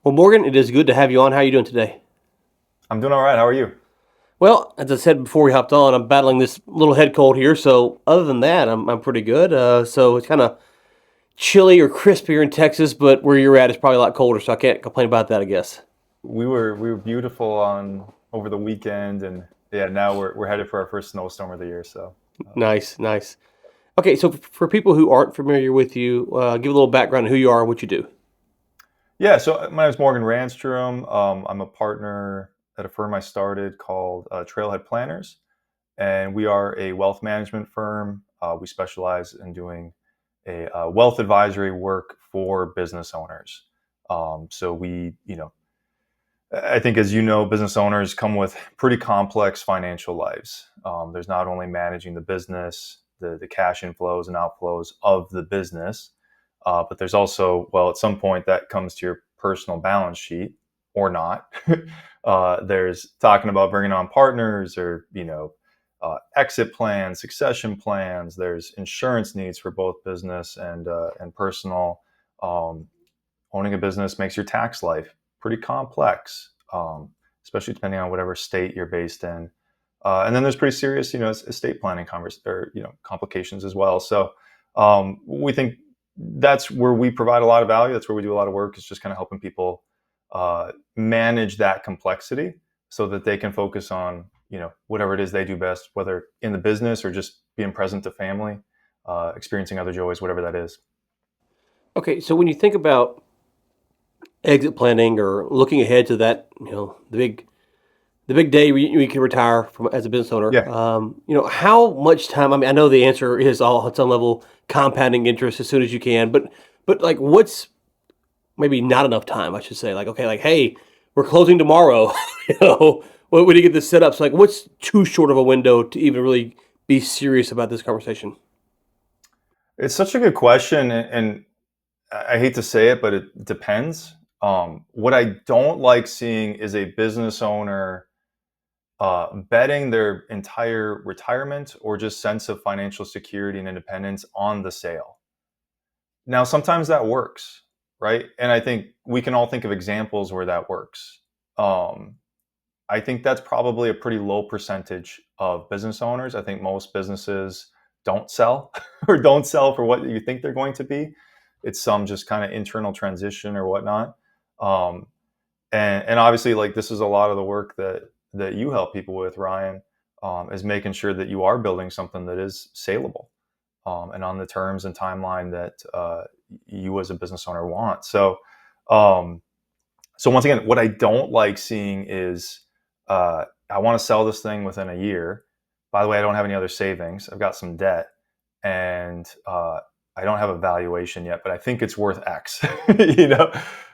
Well, Morgan, it is good to have you on. How are you doing today? I'm doing all right. How are you? Well, as I said before we hopped on, I'm battling this little head cold here. So other than that, I'm pretty good. So it's kind of chilly or crisp here in Texas, but where you're at is probably a lot colder, so I can't complain about that, I guess. We were beautiful on over the weekend, and yeah, now we're headed for our first snowstorm of the year. So Nice, nice. Okay, so for people who aren't familiar with you, give a little background on who you are and what you do. yeah, so my name is Morgan Randstrom. I'm a partner at a firm I started called Trailhead Planners, and we are a wealth management firm. We specialize in doing a wealth advisory work for business owners. So I think, as you know, business owners come with pretty complex financial lives. There's not only managing the business, the cash inflows and outflows of the business, but there's also, well, at some point that comes to your personal balance sheet or not. There's talking about bringing on partners or, exit plans, succession plans. There's insurance needs for both business and personal. Um, Owning a business makes your tax life pretty complex, especially depending on whatever state you're based in. And then there's pretty serious, estate planning complications as well. So we think that's where we provide a lot of value. That's where we do a lot of work. Is just kind of helping people manage that complexity so that they can focus on whatever it is they do best, whether in the business or just being present to family, experiencing other joys, whatever that is. Okay, so when you think about exit planning or looking ahead to that, the big day we can retire from as a business owner. Yeah. How much time? I mean, I know the answer is all at some level compounding interest as soon as you can, but like, what's maybe not enough time? I should say, like, okay, like, hey, we're closing tomorrow. When do you get this set up? So, like, what's too short of a window to even really be serious about this conversation? It's such a good question, and I hate to say it, but it depends. What I don't like seeing is a business owner betting their entire retirement or just sense of financial security and independence on the sale. Now, sometimes that works, right? And I think we can all think of examples where that works. Um, I think that's probably a pretty low percentage of business owners. I think most businesses don't sell or don't sell for what you think they're going to be. It's some just kind of internal transition or whatnot. Um, and obviously, like, this is a lot of the work that you help people with, Ryan, is making sure that you are building something that is saleable, and on the terms and timeline that you as a business owner want. Um, so once again, what I don't like seeing is I want to sell this thing within a year. By the way, I don't have any other savings. I've got some debt, and I don't have a valuation yet, but I think it's worth X. you know,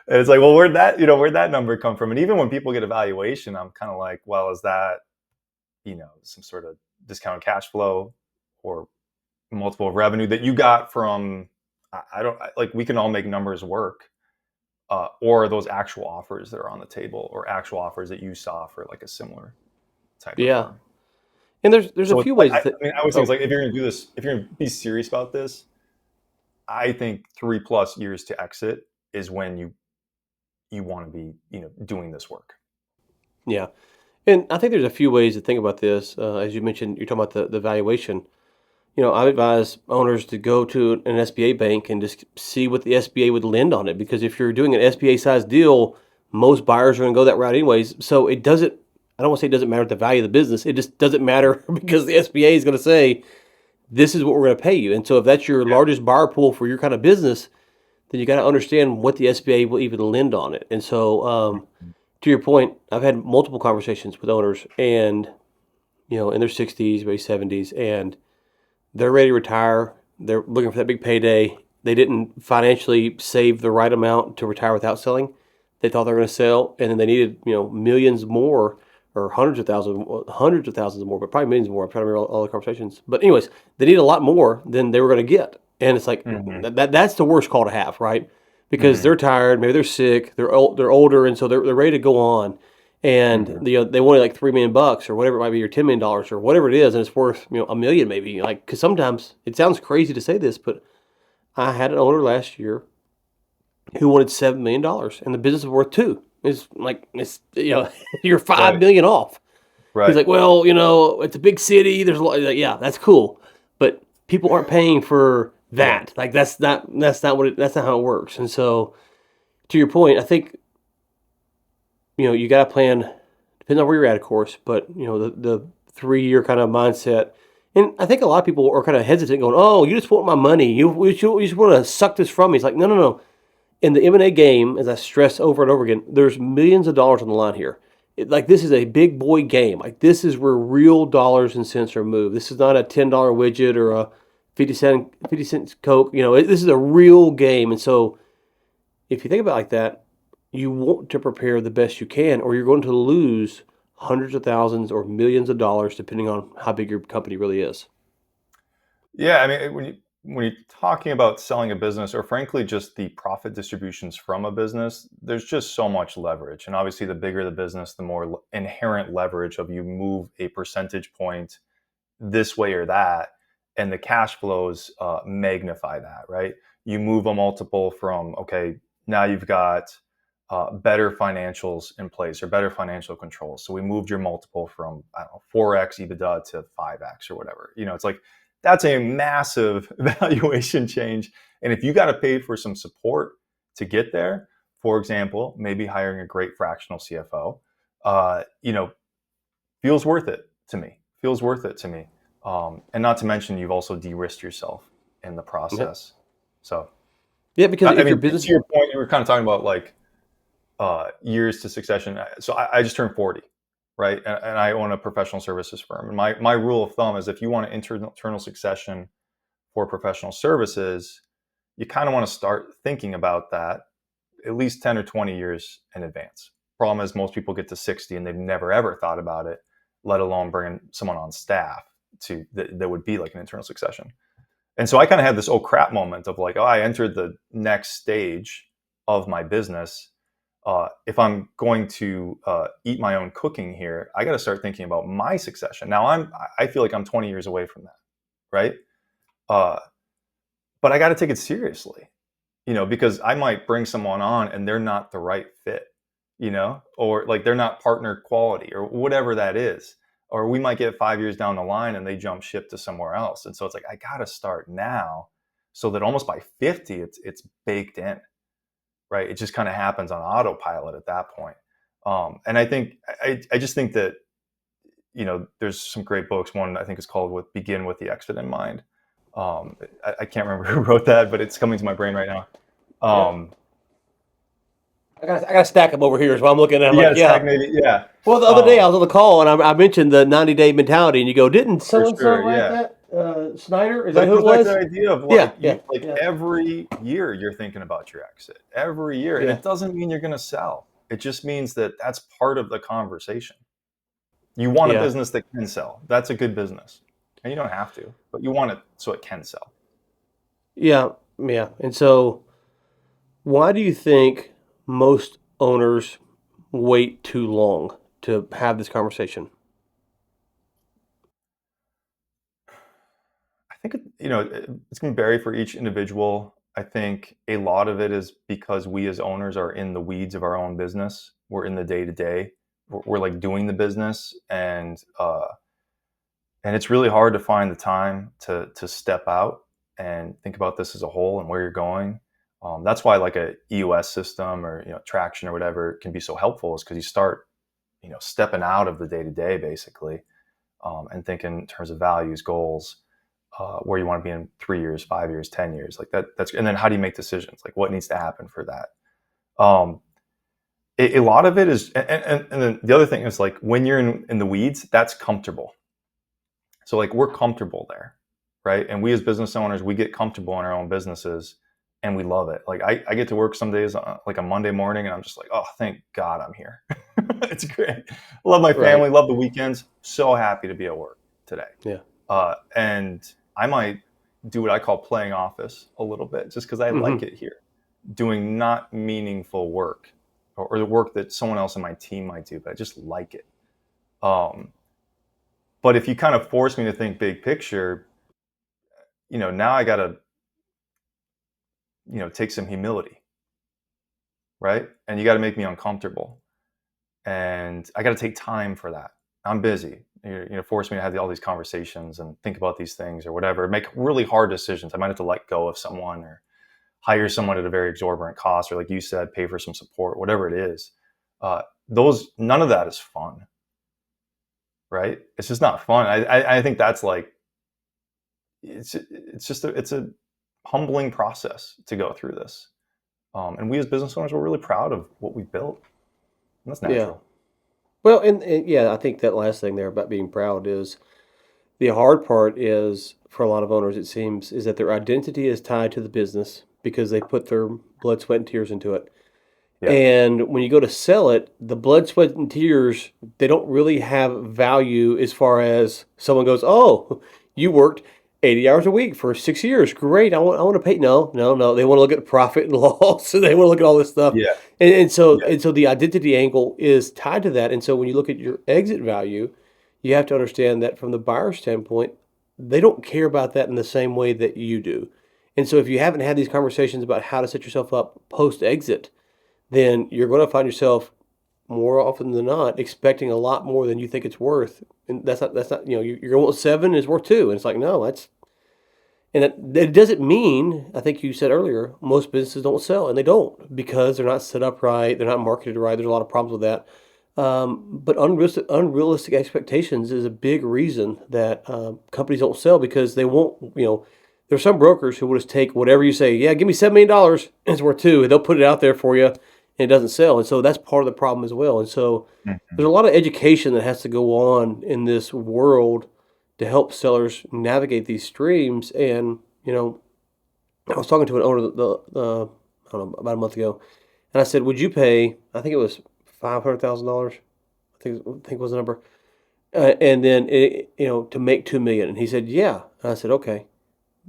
and it's like, well, where'd that number come from? And even when people get a valuation, I'm kind of like, well, is that some sort of discounted cash flow or multiple of revenue that you got from? I don't like. We can all make numbers work, or those actual offers that are on the table, or actual offers that you saw for like a similar type of Yeah, firm. and there's a So it's few like, ways that. I always think it's Oh, like, if you're going to do this, if you're going to be serious about this, I think 3+ years to exit is when you want to be doing this work. yeah, and I think there's a few ways to think about this. As you mentioned, you're talking about the valuation. I advise owners to go to an SBA bank and just see what the SBA would lend on it. Because if you're doing an SBA size deal, most buyers are going to go that route anyways. So it doesn't, I don't want to say it doesn't matter the value of the business. It just doesn't matter because the SBA is going to say, this is what we're going to pay you. And so if that's your largest buyer pool for your kind of business, then you got to understand what the SBA will even lend on it. And so, to your point, I've had multiple conversations with owners and, in their 60s, maybe 70s, and they're ready to retire. They're looking for that big payday. They didn't financially save the right amount to retire without selling. They thought they were going to sell, and then they needed millions more or hundreds of thousands more, but probably millions more. I'm trying to remember all the conversations. But anyways, they need a lot more than they were going to get, and it's like Hmm. that's the worst call to have, right? Because Hmm. they're tired, maybe they're sick, they're older, and so they're ready to go on and Hmm. they wanted like $3 million or whatever it might be, or $10 million or whatever it is, and it's worth a million maybe. Like, because sometimes it sounds crazy to say this, but I had an owner last year who wanted $7 million, and the business is worth two. It's like you're five Right. million off. He's Right. like, well, it's a big city. There's a lot. Like, yeah, that's cool, but people aren't paying for Yeah. that. Like that's not how it works. And so, to your point, I think you got to plan. Depends on where you're at, of course, but the 3 year kind of mindset. And I think a lot of people are kind of hesitant, going, "Oh, you just want my money. You just want to suck this from me." It's like, no, no, no. In the M&A game, as I stress over and over again, there's millions of dollars on the line here. Like this is a big boy game. Like this is where real dollars and cents are moved. This is not a $10 widget or a 50 cents Coke. This is a real game. And so if you think about it like that, you want to prepare the best you can, or you're going to lose hundreds of thousands or millions of dollars, depending on how big your company really is. Yeah, I mean, when you're talking about selling a business, or frankly, just the profit distributions from a business, there's just so much leverage. And obviously, the bigger the business, the more inherent leverage of you move a percentage point this way or that, and the cash flows magnify that, right? You move a multiple from, okay, now you've got better financials in place or better financial controls. So we moved your multiple from, I don't know, 4x EBITDA to 5x or whatever. It's like that's a massive valuation change. And if you got to pay for some support to get there, for example, maybe hiring a great fractional CFO, uh, you know, feels worth it to me. Feels worth it to me. And not to mention, you've also de-risked yourself in the Yep. process. So, Yeah, because I if your mean, business, to your point, you were kind of talking about like years to succession. So I just turned 40, right? And I own a professional services firm. And my rule of thumb is if you want an internal succession for professional services, you kind of want to start thinking about that at least 10 or 20 years in advance. Problem is, most people get to 60 and they've never ever thought about it, let alone bringing someone on staff that would be like an internal succession. And so I kind of had this oh crap moment of like, oh, I entered the next stage of my business. If I'm going to eat my own cooking here, I got to start thinking about my succession. Now I feel like I'm 20 years away from that, right? Uh, but I got to take it seriously, because I might bring someone on and they're not the right fit, or like they're not partner quality or whatever that is. Or we might get 5 years down the line and they jump ship to somewhere else. And so it's like, I got to start now so that almost by 50, it's baked in, right? It just kind of happens on autopilot at that point. And I just think that, there's some great books. One I think is called Begin with the Exit in Mind. I can't remember who wrote that, but it's coming to my brain right now. yeah, Um, I got to stack them over here. Is what I'm looking at. I'm you got like, to yeah. stagnate it, yeah, Well, the other day I was on the call and I mentioned the 90-day mentality, and you go, "Didn't for so and so sure, write yeah. that? Snyder? Is But that it who it comes back to was?" that idea of Yeah, like yeah, like yeah, every year you're thinking about your exit every year, and yeah, it doesn't mean you're going to sell. It just means that that's part of the conversation. You want a yeah, business that can sell. That's a good business, and you don't have to, but you want it so it can sell. yeah, yeah. And so, why do you think most owners wait too long to have this conversation? I think it's going to vary for each individual. I think a lot of it is because we as owners are in the weeds of our own business. We're in the day to day. We're like doing the business, and it's really hard to find the time to step out and think about this as a whole and where you're going. That's why like a EOS system or traction or whatever can be so helpful, is because you start stepping out of the day to day basically, and thinking in terms of values, goals, where you want to be in 3 years, 5 years, 10 years, like that. And then how do you make decisions? Like what needs to happen for that? Um, a lot of it is, and then the other thing is like when you're in the weeds, that's comfortable. So like we're comfortable there, right? And we as business owners, we get comfortable in our own businesses and we love it. Like I get to work some days like a Monday morning and I'm just like, oh, thank God I'm here. It's great. Love my Right. family, love the weekends. So happy to be at work today. Yeah. And I might do what I call playing office a little bit just because I like Hmm. it here, doing not meaningful work or the work that someone else in my team might do, but I just like it. Um, but if you kind of force me to think big picture, now I got to, take some humility, right? And you got to make me uncomfortable, and I got to take time for that. I'm busy. Force me to have all these conversations and think about these things or whatever. Make really hard decisions. I might have to let go of someone or hire someone at a very exorbitant cost, or like you said, pay for some support, whatever it is. Those none of that is fun, right? It's just not fun. I think that's like it's a humbling process to go through this. And we as business owners, we're really proud of what we built, and that's Yeah. natural. Well, and yeah, I think that last thing there about being proud is the hard part is for a lot of owners, it seems, is that their identity is tied to the business because they put their blood, sweat, and tears into it. Yeah, And when you go to sell it, the blood, sweat, and tears, they don't really have value as far as someone goes, oh, you worked 80 hours a week for 6 years. Great. I want to pay. No, no, no. They want to look at profit and loss. So they want to look at all this stuff. yeah, And so yeah, and so the identity angle is tied to that. And so when you look at your exit value, you have to understand that from the buyer standpoint, they don't care about that in the same way that you do. And so if you haven't had these conversations about how to set yourself up post exit, then you're going to find yourself more often than not expecting a lot more than you think it's worth. And that's not, you're going to want seven is worth two. And it's like, no, and it doesn't mean, I think you said earlier, most businesses don't sell, and they don't because they're not set up right. They're not marketed right. There's a lot of problems with that. But unrealistic expectations is a big reason that companies don't sell because they won't, there's some brokers who will just take whatever you say, yeah, give me $7 million, and it's worth two, and they'll put it out there for you, and it doesn't sell. And so that's part of the problem as well. And so there's mhm, a lot of education that has to go on in this world to help sellers navigate these streams. And, I was talking to an owner I don't know, about a month ago, and I said, would you pay, I think it was $500,000. I think was the number. And then to make 2 million. And he said, yeah. And I said, okay,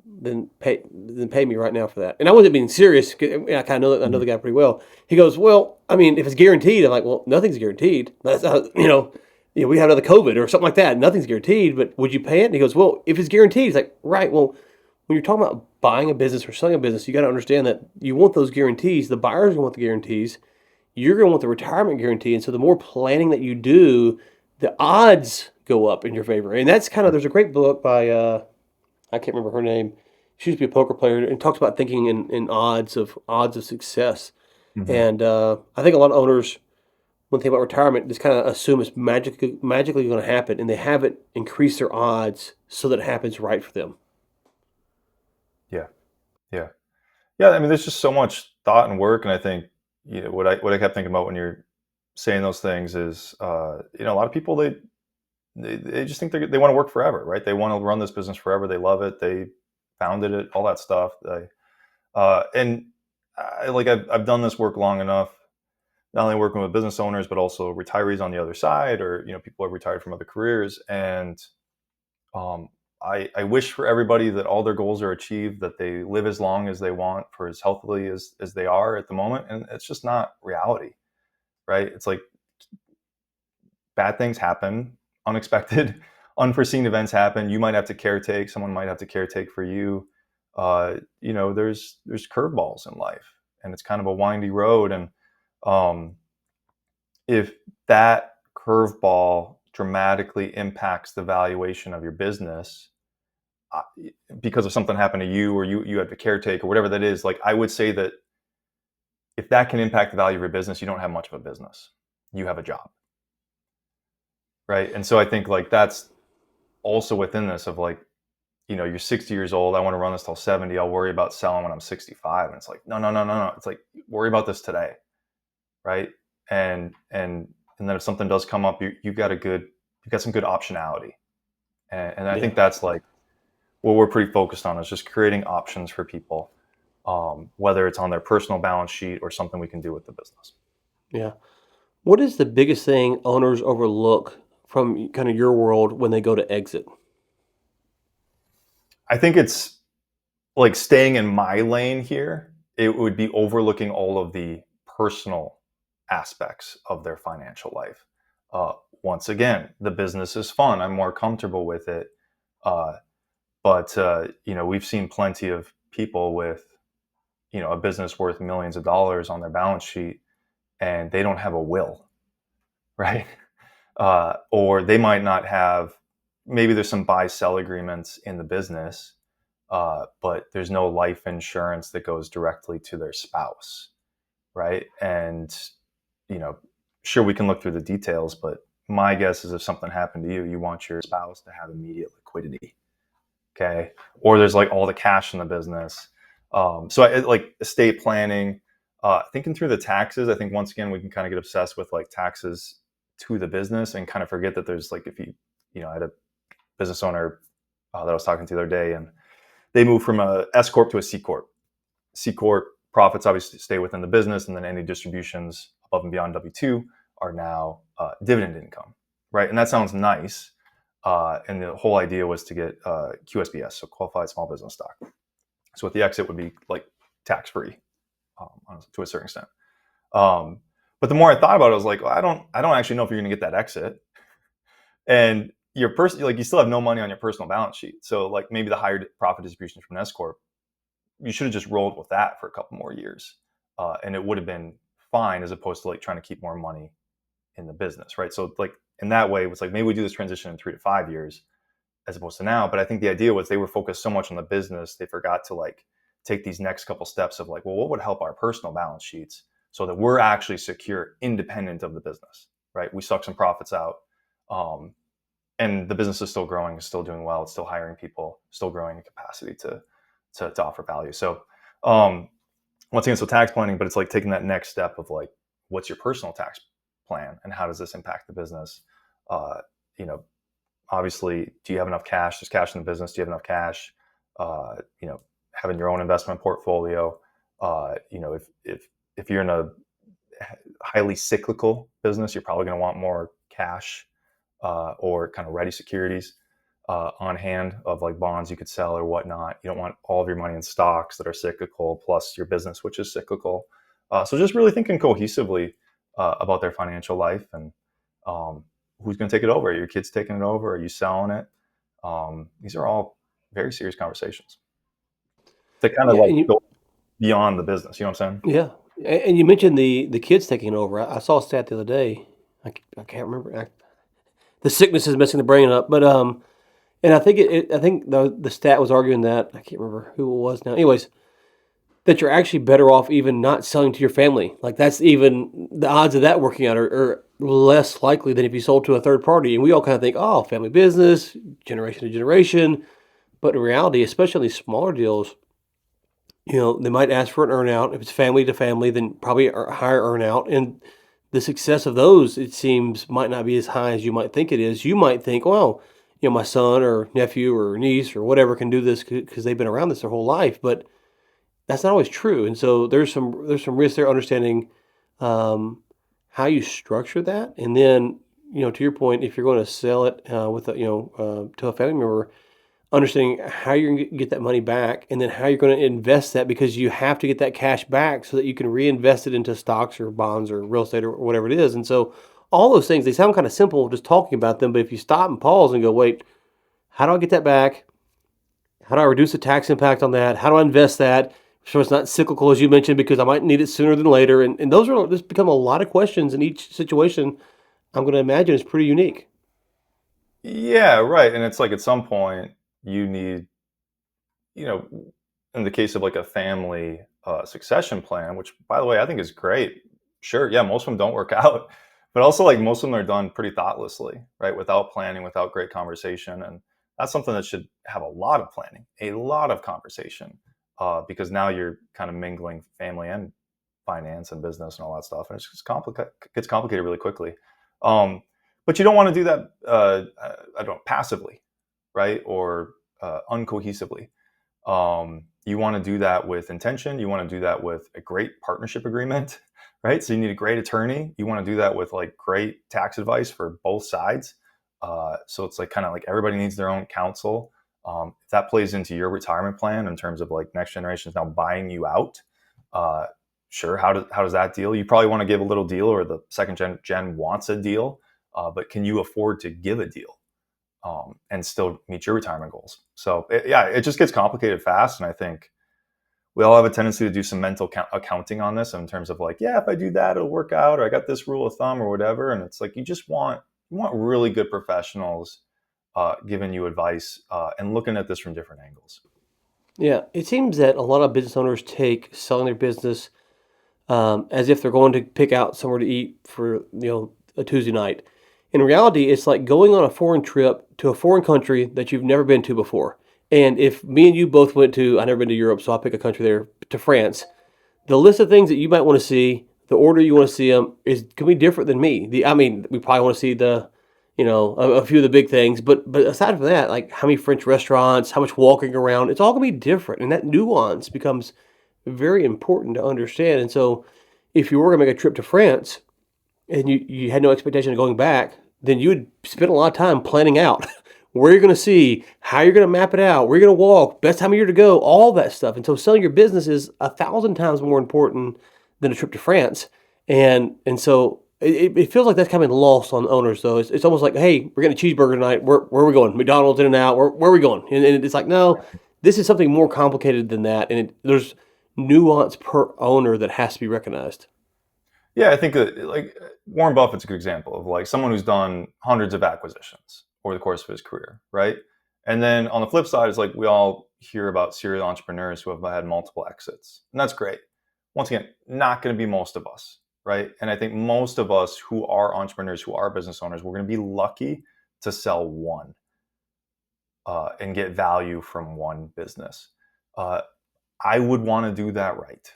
then pay me right now for that. And I wasn't being serious. 'Cause I kind of know mhm. the guy pretty well. He goes, well, I mean, if it's guaranteed, I'm like, well, nothing's guaranteed. That's not, we have another COVID or something like that. Nothing's guaranteed, but would you pay it? And he goes, well, if it's guaranteed, he's like, right. Well, when you're talking about buying a business or selling a business, you got to understand that you want those guarantees. The buyers going to want the guarantees. You're going to want the retirement guarantee. And so the more planning that you do, the odds go up in your favor. And that's kind of, there's a great book by, I can't remember her name. She used to be a poker player and talks about thinking in odds of success. Mhm. And I think a lot of owners, when they think about retirement, just kind of assume it's magically going to happen, and they haven't increased their odds so that it happens right for them. Yeah, yeah, yeah. I mean, there's just so much thought and work, and I think what I kept thinking about when you're saying those things is, a lot of people they just think they want to work forever, right? They want to run this business forever. They love it. They founded it, all that stuff. And I've done this work long enough, not only working with business owners, but also retirees on the other side, or people who have retired from other careers. And um, I wish for everybody that all their goals are achieved, that they live as long as they want, for as healthily as they are at the moment. And it's just not reality, right? It's like bad things happen, unexpected, unforeseen events happen. You might have to caretake. Someone might have to caretake for you. There's curveballs in life, and it's kind of a windy road. And um, if that curveball dramatically impacts the valuation of your business uh, because of something happened to you, or you had to caretake, or whatever that is, like, I would say that if that can impact the value of your business, you don't have much of a business. You have a job, right? And so I think like that's also within this of like, you're 60 years old. I want to run this till 70. I'll worry about selling when I'm 65. And it's like, no, no, no, no, no. It's like, worry about this today, right? And then if something does come up, you've got some good optionality. And I think Yeah, that's like what we're pretty focused on, is just creating options for people, whether it's on their personal balance sheet or something we can do with the business. yeah. What is the biggest thing owners overlook from kind of your world when they go to exit? I think it's like staying in my lane here. It would be overlooking all of the personal aspects of their financial life. Uh, Once again, the business is fun. I'm more comfortable with it. Uh, but we've seen plenty of people with a business worth millions of dollars on their balance sheet, and they don't have a will, right? Or they might not have, maybe there's some buy sell agreements in the business, but there's no life insurance that goes directly to their spouse, right? And, you know, sure, we can look through the details, but my guess is if something happened to you, you want your spouse to have immediate liquidity. Okay. Or there's like all the cash in the business. Like estate planning, thinking through the taxes. I think once again, we can kind of get obsessed with like taxes to the business and kind of forget that there's like, if I had a business owner that I was talking to the other day, and they moved from a S Corp to a C Corp. C Corp profits obviously stay within the business, and then any distributions above and beyond W-2 are now dividend income, right? And that sounds nice. And the whole idea was to get QSBS, so qualified small business stock. So what the exit would be like tax free to a certain extent. But the more I thought about it, I was like, well, I don't actually know if you're going to get that exit, and you still have no money on your personal balance sheet. So like maybe the higher profit distributions from an S corp, you should have just rolled with that for a couple more years, and it would have been fine, as opposed to like trying to keep more money in the business, right? So like in that way, it's like maybe we do this transition in 3 to 5 years as opposed to now. But I think the idea was they were focused so much on the business, they forgot to like take these next couple steps of like, well, what would help our personal balance sheets so that we're actually secure, independent of the business, right? We suck some profits out, and the business is still growing, is still doing well, it's still hiring people, still growing in capacity to offer value. So once again, so tax planning, but it's like taking that next step of like, what's your personal tax plan and how does this impact the business? Uh, you know, obviously, do you have enough cash? There's cash in the business. Do you have enough cash? Having your own investment portfolio. If you're in a highly cyclical business, you're probably going to want more cash or kind of ready securities on hand of like bonds you could sell or whatnot. You don't want all of your money in stocks that are cyclical plus your business, which is cyclical. So just really thinking cohesively about their financial life, and who's going to take it over? Are your kids taking it over? Are you selling it? These are all very serious conversations. They kind of Yeah, like and you go beyond the business. You know what I'm saying? yeah, and you mentioned the kids taking over. I saw a stat the other day. I can't remember. The sickness is messing the brain up, but and I think I think the stat was arguing that I can't remember who it was now. Anyways, that you're actually better off even not selling to your family. Like that's even the odds of that working out are less likely than if you sold to a third party. And we all kind of think, oh, family business, generation to generation. But in reality, especially on these smaller deals, they might ask for an earnout. If it's family to family, then probably a higher earnout. And the success of those, it seems, might not be as high as you might think it is. You might think, well, my son or nephew or niece or whatever can do this because they've been around this their whole life. But that's not always true. And so there's some risk there, understanding um, how you structure that. And then, to your point, if you're going to sell it to a family member, understanding how you're going to get that money back, and then how you're going to invest that, because you have to get that cash back so that you can reinvest it into stocks or bonds or real estate or whatever it is. And so all those things, they sound kind of simple just talking about them, but if you stop and pause and go, wait, how do I get that back? How do I reduce the tax impact on that? How do I invest that so it's not cyclical, as you mentioned, because I might need it sooner than later? And those are just become a lot of questions in each situation. I'm going to imagine it's pretty unique. Yeah, right. And it's like at some point you need, you know, in the case of like a family succession plan, which by the way I think is great. Sure, yeah, most of them don't work out, but also like most of them are done pretty thoughtlessly, right? Without planning, without great conversation, and that's something that should have a lot of planning, a lot of conversation, because now you're kind of mingling family and finance and business and all that stuff, and it's just gets complicated really quickly. Um, but you don't want to do that, I don't know, passively, right, or uncohesively. You want to do that with intention. You want to do that with a great partnership agreement, right? So you need a great attorney. You want to do that with like great tax advice for both sides. So it's like kind of like everybody needs their own counsel. If that plays into your retirement plan in terms of like next generation is now buying you out, uh, sure. How does that deal? You probably want to give a little deal, or the second gen wants a deal, but can you afford to give a deal? And still meet your retirement goals. So yeah, it just gets complicated fast. And I think we all have a tendency to do some mental accounting on this in terms of like, yeah, if I do that, it'll work out, or I got this rule of thumb or whatever. And it's like, you want really good professionals giving you advice and looking at this from different angles. Yeah, it seems that a lot of business owners take selling their business as if they're going to pick out somewhere to eat for a Tuesday night. In reality, it's like going on a foreign trip to a foreign country that you've never been to before. And if me and you both went to, I've never been to Europe, so I'll pick a country there, to France. The list of things that you might want to see, the order you want to see them, is can be different than me. I mean, we probably want to see a few of the big things, but aside from that, like how many French restaurants, how much walking around, it's all gonna be different, and that nuance becomes very important to understand. And so, if you were gonna make a trip to France and you had no expectation of going back, then you would spend a lot of time planning out where you're going to see, how you're going to map it out, where you're going to walk, best time of year to go, all that stuff. And so selling your business is 1,000 times more important than a trip to France. And so it feels like that's kind of lost on owners though. It's almost like, hey, we're getting a cheeseburger tonight. Where are we going? McDonald's, In and Out. Where are we going? And it's like, no, this is something more complicated than that. And there's nuance per owner that has to be recognized. Yeah, I think like Warren Buffett's a good example of like someone who's done hundreds of acquisitions over the course of his career, right? And then on the flip side, it's like we all hear about serial entrepreneurs who have had multiple exits, and that's great. Once again, not going to be most of us, right? And I think most of us who are entrepreneurs, who are business owners, we're going to be lucky to sell one and get value from one business. Uh, I would want to do that right.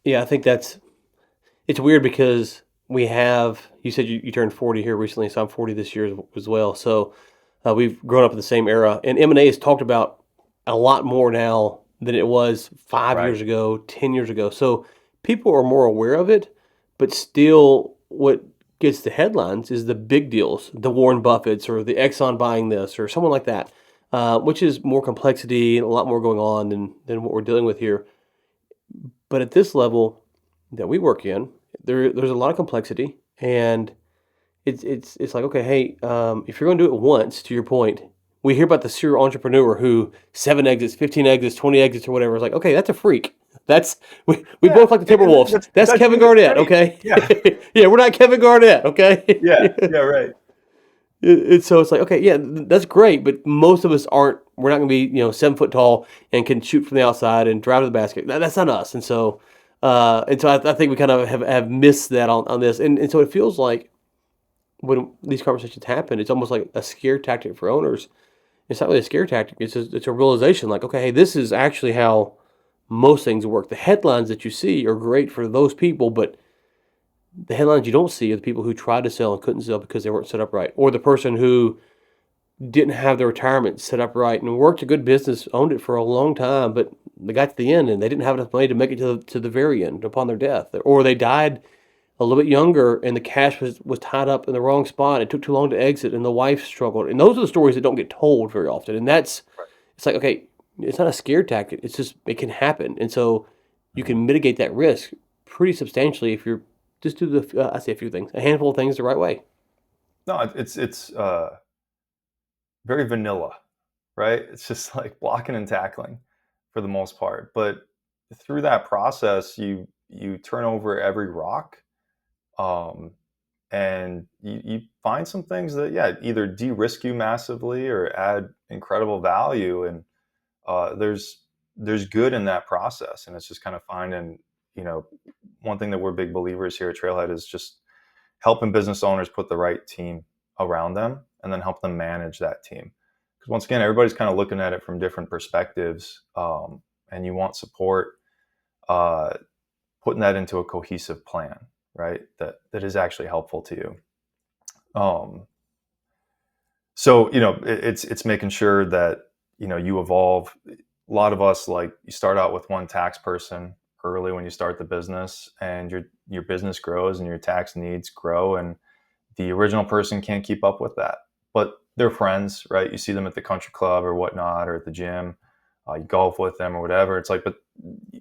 Yeah, I think it's weird because you said you turned 40 here recently, so I'm 40 this year as well. So we've grown up in the same era, and M&A is talked about a lot more now than it was 5 years Right. ago, 10 years ago. So people are more aware of it, but still, what gets the headlines is the big deals, the Warren Buffetts or the Exxon buying this or someone like that, which is more complexity and a lot more going on than what we're dealing with here. But at this level that we work in, there's a lot of complexity, and it's like, okay, hey, if you're going to do it once, to your point, we hear about the serial entrepreneur who 7 exits, 15 exits, 20 exits, or whatever. It's like, okay, that's a freak. That's we Yeah, both like the Timberwolves. That's that's Kevin doing it Garnett, right. okay? Yeah, Yeah, we're not Kevin Garnett, okay? yeah, yeah, right. So it's like, okay, yeah, that's great, but most of us aren't. We're not going to be, 7 foot tall and can shoot from the outside and drive to the basket. That's not us. And so I think we kind of have missed that on this. And so it feels like when these conversations happen, it's almost like a scare tactic for owners. It's not really a scare tactic. It's a realization like, okay, hey, this is actually how most things work. The headlines that you see are great for those people, but the headlines you don't see are the people who tried to sell and couldn't sell because they weren't set up right, or the person who didn't have their retirement set up right and worked a good business, owned it for a long time, but they got to the end and they didn't have enough money to make it to the very end upon their death, or they died a little bit younger and the cash was tied up in the wrong spot. It took too long to exit and the wife struggled. And those are the stories that don't get told very often. And it's like, okay, it's not a scare tactic. It's just, it can happen. And so you Mhm. can mitigate that risk pretty substantially if you're just do I say a few things, a handful of things the right way. No, it's very vanilla, right? It's just like blocking and tackling for the most part. But through that process, you turn over every rock, um, and you find some things that either de-risk you massively or add incredible value. And there's good in that process, and it's just kind of finding, you know, one thing that we're big believers here at Trailhead is just helping business owners put the right team around them and then help them manage that team. Because once again, everybody's kind of looking at it from different perspectives, and you want support uh, putting that into a cohesive plan, right? That is actually helpful to you. Um, so it's making sure that you evolve. A lot of us, like, you start out with one tax person early when you start the business, and your business grows and your tax needs grow, and the original person can't keep up with that. But they're friends, right? You see them at the country club or whatnot, or at the gym, you golf with them or whatever. It's like, but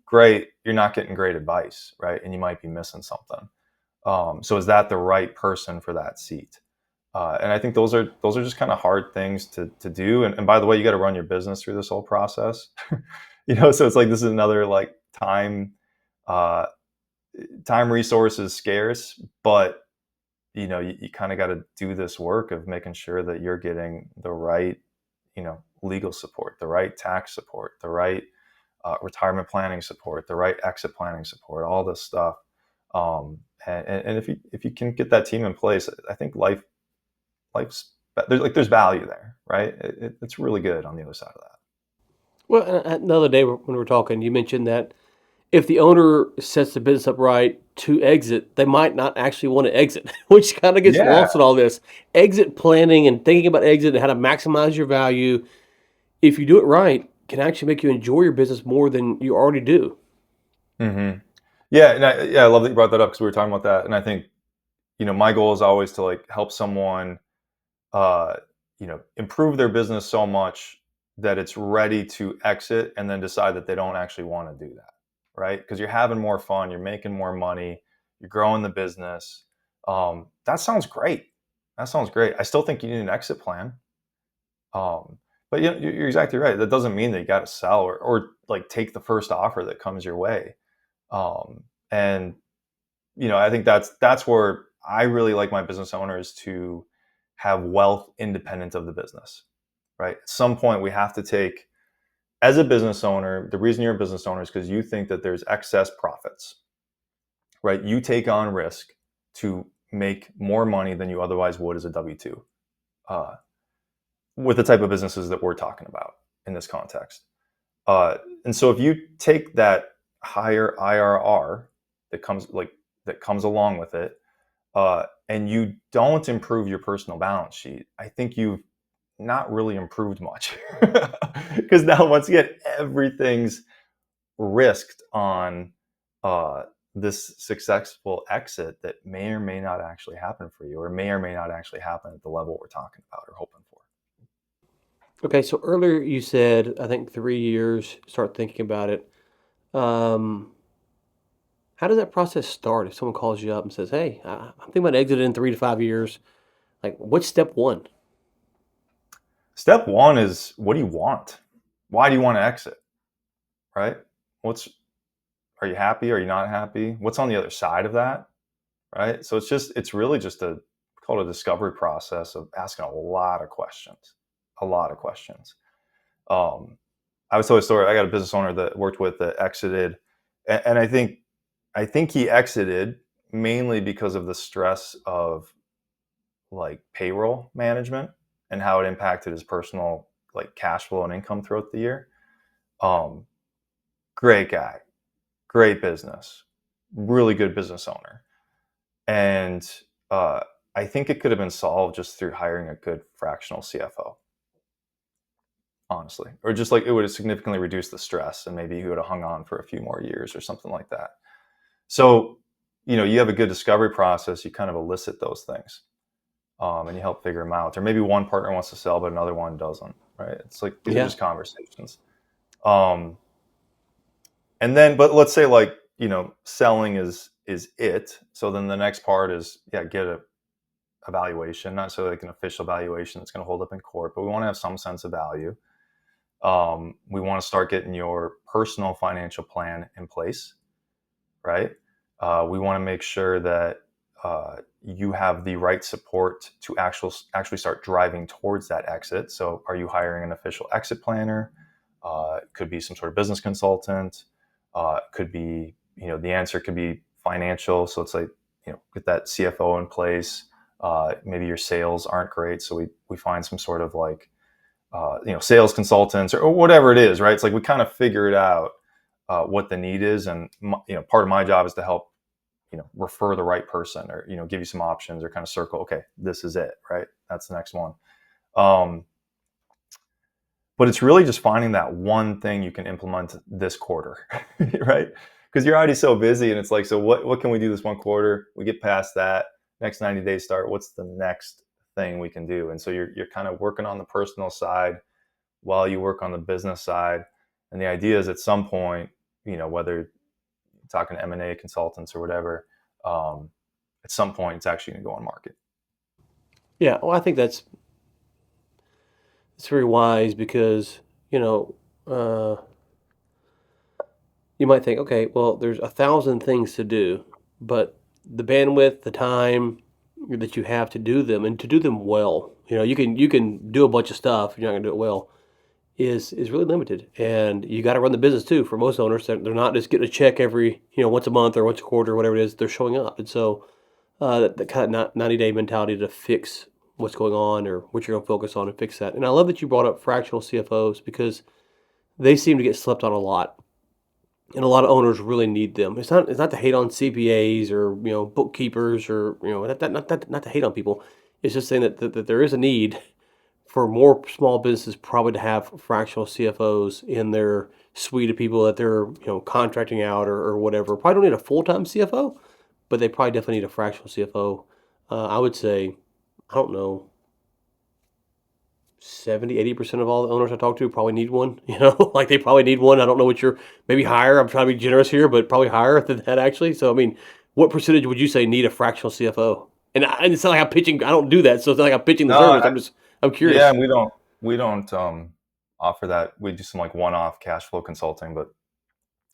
great, you're not getting great advice, right? And you might be missing something. So is that the right person for that seat? And I think those are just kind of hard things to do. And by the way, you got to run your business through this whole process. So it's like this is another like uh, time resources scarce, but you kind of got to do this work of making sure that you're getting the right legal support, the right tax support, the right retirement planning support, the right exit planning support, all this stuff. And if you can get that team in place, I think life's there's value there, right? It's really good on the other side of that. Well, another day when we were talking, you mentioned that if the owner sets the business up right to exit, they might not actually want to exit, which kind of gets Yeah. lost in all this exit planning and thinking about exit and how to maximize your value. If you do it right, can actually make you enjoy your business more than you already do. hmm Yeah, and I love that you brought that up because we were talking about that, and I think my goal is always to like help someone uh, improve their business so much that it's ready to exit and then decide that they don't actually want to do that, right? Because you're having more fun, you're making more money, you're growing the business. That sounds great. That sounds great. I still think you need an exit plan. But you're exactly right. That doesn't mean that you got to sell or like take the first offer that comes your way. And I think that's where I really like my business owners to have wealth independent of the business, right? At some point, we have to take, as a business owner, the reason you're a business owner is because you think that there's excess profits, right? You take on risk to make more money than you otherwise would as a W 2 uh, with the type of businesses that we're talking about in this context. And so if you take that higher IRR that comes along with it, and you don't improve your personal balance sheet, I think you've not really improved much. Because now, once again, everything's risked on uh, this successful exit that may or may not actually happen for you, or may or may not actually happen at the level we're talking about or hoping for. Okay, so earlier you said, I think 3 years, start thinking about it. Um, how does that process start if someone calls you up and says, hey, I'm thinking about exiting in 3 to 5 years? Like, what's step one? Step one is, what do you want? Why do you want to exit? Right? What's Are you happy? Are you not happy? What's on the other side of that? Right? So it's really just called a discovery process of asking a lot of questions, a lot of questions. Um, I was told a story. I got a business owner that worked with that exited, and I think he exited mainly because of the stress of like payroll management and how it impacted his personal like cash flow and income throughout the year. Um, Great guy, great business, really good business owner, and uh, I think it could have been solved just through hiring a good fractional CFO, honestly, or just like it would have significantly reduced the stress, and maybe he would have hung on for a few more years or something like that. So, you have a good discovery process. You kind of elicit those things, and you help figure them out. Or maybe one partner wants to sell, but another one doesn't. Right? It's like these are Yeah. just conversations. Um, and then, but let's say like selling is it. So then the next part is get a evaluation, not so like an official valuation that's going to hold up in court, but we want to have some sense of value. We want to start getting your personal financial plan in place, right? We want to make sure that you have the right support to actually start driving towards that exit. So, are you hiring an official exit planner? It could be some sort of business consultant. Could be, the answer could be financial. So it's like, get that CFO in place. Maybe your sales aren't great, so we find some sort of like sales consultants or whatever it is, right? It's like we kind of figure it out what the need is, and part of my job is to help refer the right person, or give you some options, or kind of circle, okay, this is it, right? That's the next one. Um, but it's really just finding that one thing you can implement this quarter, right? Because you're already so busy, and it's like, so what can we do this one quarter? We get past that, next 90 days start. What's the next thing we can do? And so you're kind of working on the personal side while you work on the business side. And the idea is, at some point, whether you're talking to M&A consultants or whatever, at some point it's actually going to go on market. Yeah, well, I think that's it's very wise because you know uh, you might think, okay, well, there's 1,000 things to do, but the bandwidth, the time that you have to do them and to do them well, you can do a bunch of stuff, you're not going to do it well, is really limited. And you got to run the business too. For most owners, they're not just getting a check every once a month or once a quarter or whatever it is. They're showing up, and so that kind of 90-day mentality to fix what's going on or what you're going to focus on and fix that. And I love that you brought up fractional CFOs because they seem to get slept on a lot, and a lot of owners really need them. It's not to hate on CPAs or bookkeepers or not to hate on people. It's just saying that there is a need for more small businesses probably to have fractional CFOs in their suite of people that they're contracting out or whatever. Probably don't need a full time CFO, but they probably definitely need a fractional CFO. I would say, I don't know, 70-80% of all the owners I talk to probably need one. Like they probably need one. I don't know what you're, maybe higher. I'm trying to be generous here, but probably higher than that actually. So I mean, what percentage would you say need a fractional CFO? And it's not like I'm pitching. I don't do that, so it's not like I'm pitching the No, service. I'm yeah, curious. we don't offer that. We do some like one-off cash flow consulting, but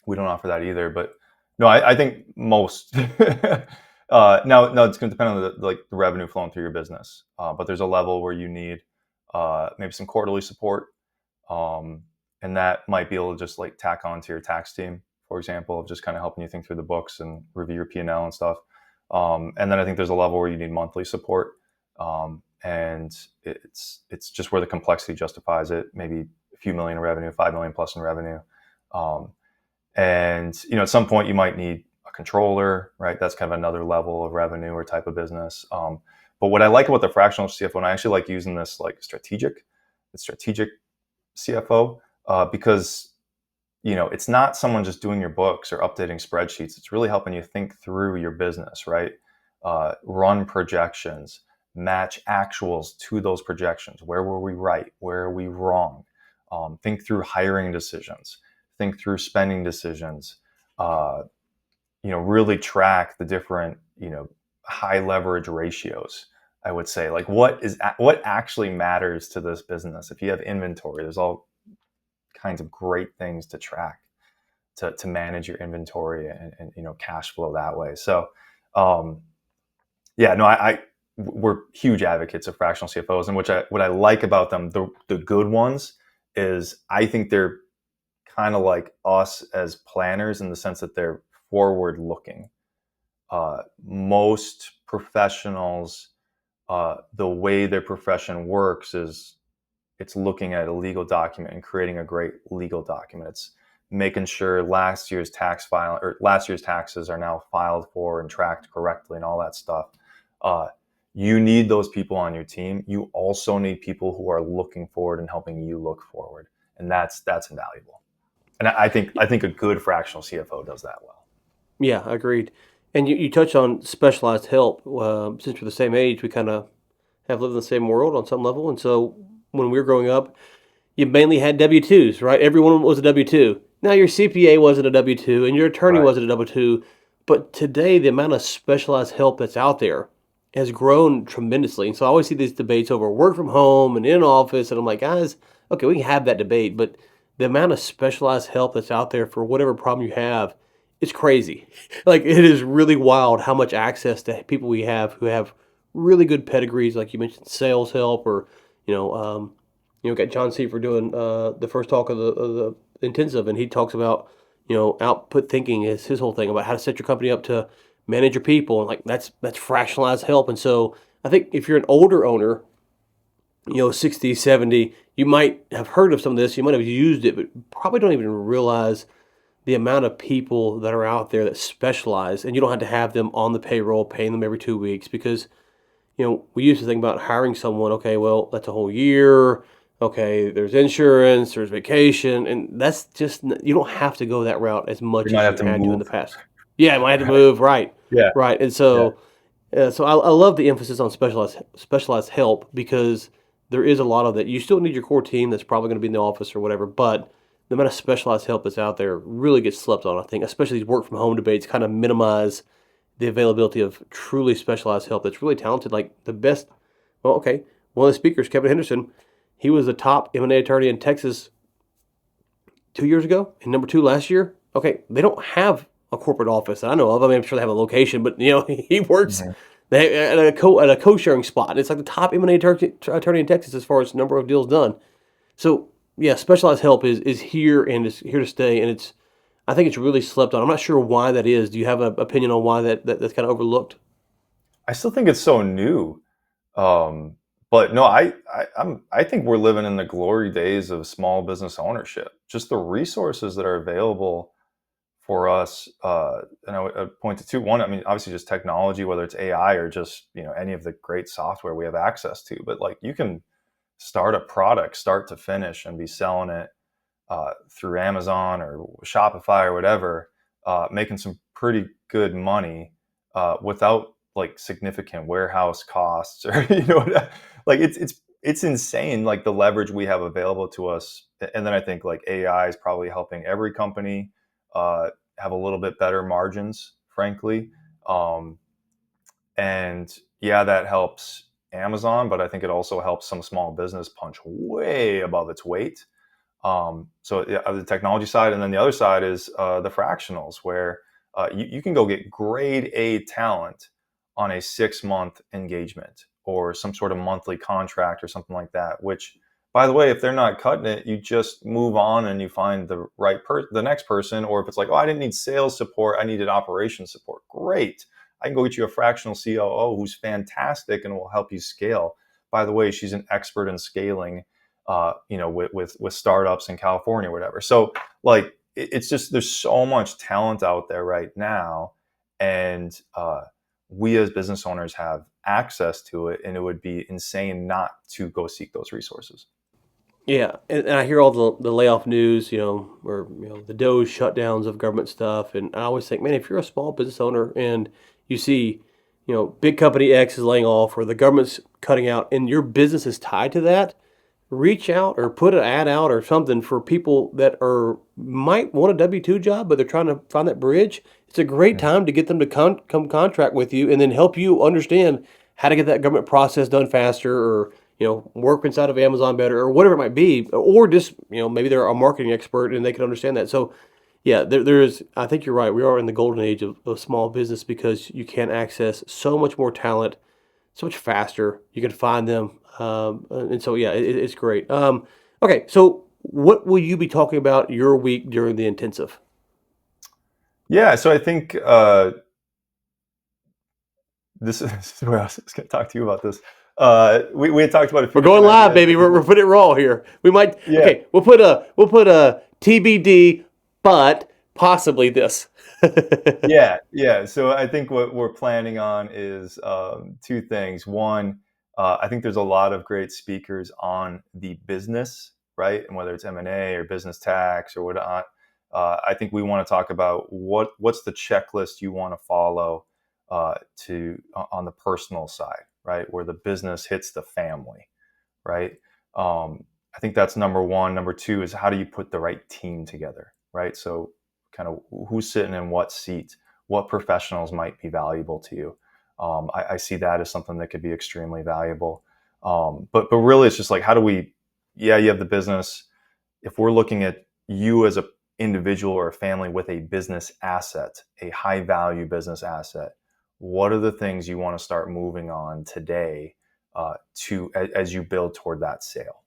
we don't offer that either. But no, I think most now no, it's going to depend on the revenue flowing through your business. But there's a level where you need maybe some quarterly support, um, and that might be able to just like tack on to your tax team, for example, of just kind of helping you think through the books and review your P and L and stuff. And then I think there's a level where you need monthly support, and it's just where the complexity justifies it. Maybe a few million in revenue, 5 million plus in revenue. Um, and at some point you might need a controller, right? That's kind of another level of revenue or type of business. But what I like about the fractional CFO, and I actually like using this like strategic CFO, because it's not someone just doing your books or updating spreadsheets. It's really helping you think through your business, right? Run projections, match actuals to those projections. Where were we right? Where are we wrong? Think through hiring decisions. Think through spending decisions. Really track the different, high leverage ratios. I would say, like, what actually matters to this business. If you have inventory, there's all kinds of great things to track to manage your inventory and cash flow that way. So, yeah, no, we're huge advocates of fractional CFOs, and what I like about them, the good ones, is I think they're kind of like us as planners in the sense that they're forward looking. Most professionals, the way their profession works is it's looking at a legal document and creating a great legal document. It's making sure last year's taxes are now filed for and tracked correctly and all that stuff. You need those people on your team. You also need people who are looking forward and helping you look forward, and that's invaluable. And I think a good fractional CFO does that well. Yeah, agreed. And you touch on specialized help. Since we're the same age, we kind of have lived in the same world on some level. And so when we were growing up, you mainly had W 2s, right? Everyone was a W 2. Now, your CPA wasn't a W 2 and your attorney Right. wasn't a W 2. But today, the amount of specialized help that's out there has grown tremendously. And so I always see these debates over work from home and in office. And I'm like, guys, okay, we can have that debate. But the amount of specialized help that's out there for whatever problem you have, it's crazy. Like, it is really wild how much access to people we have who have really good pedigrees, like you mentioned, sales help, or you know, um, got John Seifert doing the first talk of the intensive, and he talks about output thinking is his whole thing about how to set your company up to manage your people, and like that's fractionalized help. And so I think if you're an older owner, 60, 70, you might have heard of some of this, you might have used it, but probably don't even realize the amount of people that are out there that specialize, and you don't have to have them on the payroll, paying them every 2 weeks, because we used to think about hiring someone. Okay, well, that's a whole year. Okay, there's insurance, there's vacation, and that's just you don't have to go that route as You much might as have you to had to in move. the past. Yeah, I might have to move. Right, Yeah. right, and Yeah. so I love the emphasis on specialized help because there is a lot of that. You still need your core team that's probably going to be in the office or whatever, but the amount of specialized help that's out there really gets slept on. I think, especially these work from home debates, kind of minimize the availability of truly specialized help that's really talented. Like the best Well, okay. One of the speakers, Kevin Henderson, he was the top M&A attorney in Texas 2 years ago and number two last year. Okay, they don't have a corporate office that I know of. I mean, I'm sure they have a location, but he works Mhm. at a co-sharing spot. It's like the top M&A attorney in Texas as far as number of deals done. So yeah, specialized help is here and is here to stay, and it's I think it's really slept on. I'm not sure why that is. Do you have an opinion on why that's kind of overlooked? I still think it's so new. Um, but no, I think we're living in the glory days of small business ownership. Just the resources that are available for us, and I would point to two. One, I mean, obviously, just technology, whether it's AI or just any of the great software we have access to. But like, you can start a product start to finish and be selling it through Amazon or Shopify or whatever, making some pretty good money without like significant warehouse costs or like it's insane like the leverage we have available to us. And then I think like AI is probably helping every company uh, have a little bit better margins, frankly. Um, and yeah, that helps Amazon, but I think it also helps some small business punch way above its weight. So yeah, the technology side, and then the other side is the fractionals, where you can go get grade A talent on a 6 month engagement or some sort of monthly contract or something like that. Which, by the way, if they're not cutting it, you just move on and you find the next person. Or if it's like, oh, I didn't need sales support, I needed operations support. Great, I can go get you a fractional COO who's fantastic and will help you scale. By the way, she's an expert in scaling with startups in California or whatever. So like it's just there's so much talent out there right now, and we as business owners have access to it, and it would be insane not to go seek those resources. Yeah, and I hear all the layoff news, or the Doge shutdowns of government stuff, and I always think, man, if you're a small business owner and you see, big company X is laying off or the government's cutting out, and your business is tied to that, reach out or put an ad out or something for people that are might want a W-2 job, but they're trying to find that bridge. It's a great Mhm. time to get them to come contract with you and then help you understand how to get that government process done faster, or work inside of Amazon better, or whatever it might be, or just maybe they're a marketing expert and they can understand that. So yeah, there's I think you're right. We are in the golden age of small business because you can access so much more talent so much faster. You can find them, and so yeah, it's great. Okay, so what will you be talking about your week during the intensive? Yeah, so I think this is where I was going to talk to you about this. We had talked about a We're few going different live, ideas. baby. We're putting it raw here. We might Yeah, okay. We'll put a TBD, but possibly this. yeah. So I think what we're planning on is two things. One, I think there's a lot of great speakers on the business, right? And whether it's M&A or business tax or whatnot, I think we want to talk about what's the checklist you want to follow to on the personal side, right? Where the business hits the family, right? I think that's number one. Number two is how do you put the right team together, right? So, kind of who's sitting in what seat, what professionals might be valuable to you. I see that as something that could be extremely valuable. But really, it's just like how do we? Yeah, you have the business. If we're looking at you as a individual or a family with a business asset, a high value business asset, what are the things you want to start moving on today to as you build toward that sale?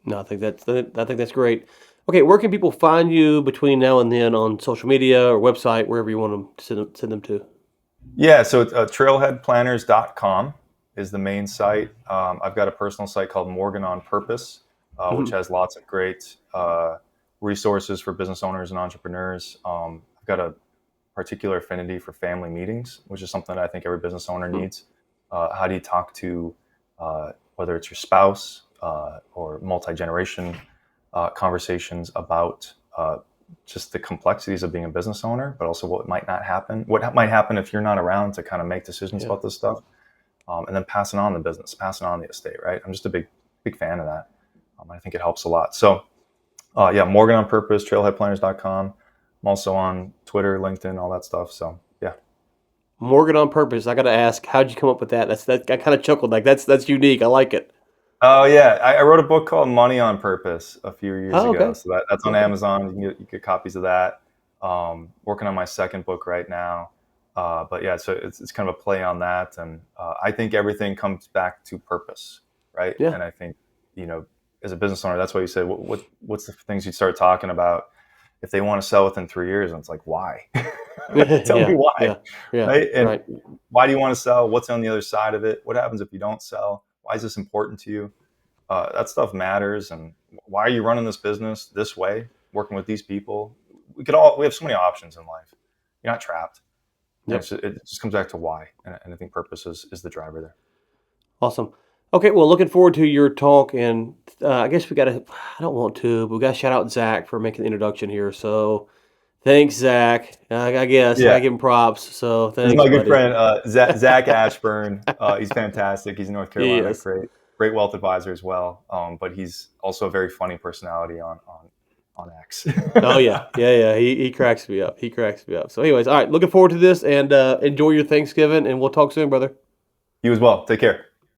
No, I think that's great. Okay, where can people find you between now and then on social media or website, wherever you want them to send them to? Yeah, so it's, trailheadplanners.com is the main site. I've got a personal site called Morgan on Purpose, which Mhm. has lots of great resources for business owners and entrepreneurs. I've got a particular affinity for family meetings, which is something that I think every business owner Mhm. needs. How do you talk to whether it's your spouse or multi generation conversations about just the complexities of being a business owner, but also what might not happen, what might happen if you're not around to kind of make decisions Yeah. about this stuff, and then passing on the business, passing on the estate. Right? I'm just a big fan of that. I think it helps a lot. So yeah, Morgan on Purpose, trailheadplanners.com. I'm also on Twitter, LinkedIn, all that stuff. So yeah. Morgan on purpose. I got to ask, how'd you come up with that? That. I kind of chuckled like that's unique. I like it. Oh yeah, I wrote a book called Money on Purpose a few years Oh, ago. okay. So that's on Okay. Amazon. You get copies of that. Working on my second book right now. But yeah, so it's kind of a play on that, and I think everything comes back to purpose, right? Yeah. And I think you know, as a business owner, that's why you say, what's the things you start talking about if they want to sell within 3 years? And it's like, why? Tell me Yeah. why, Yeah. Yeah. right? And Right. why do you want to sell? What's on the other side of it? What happens if you don't sell? Why is this important to you? That stuff matters. And why are you running this business this way, working with these people? We have so many options in life. You're not trapped. And Yep. it just comes back to why. And I think purpose is the driver there. Awesome. Okay. Well, looking forward to your talk, and I guess we got to. I don't want to, but we got to shout out Zach for making the introduction here. So thanks, Zach. I guess I Yeah. gotta give him props. So This is thanks, my good buddy. friend, Zach Ashburn. He's fantastic. He's in North Carolina. Yes. Great wealth advisor as well. But he's also a very funny personality on X. Oh yeah, yeah, yeah. He cracks me up. He cracks me up. So, anyways, all right. Looking forward to this, and enjoy your Thanksgiving, and we'll talk soon, brother. You as well. Take care.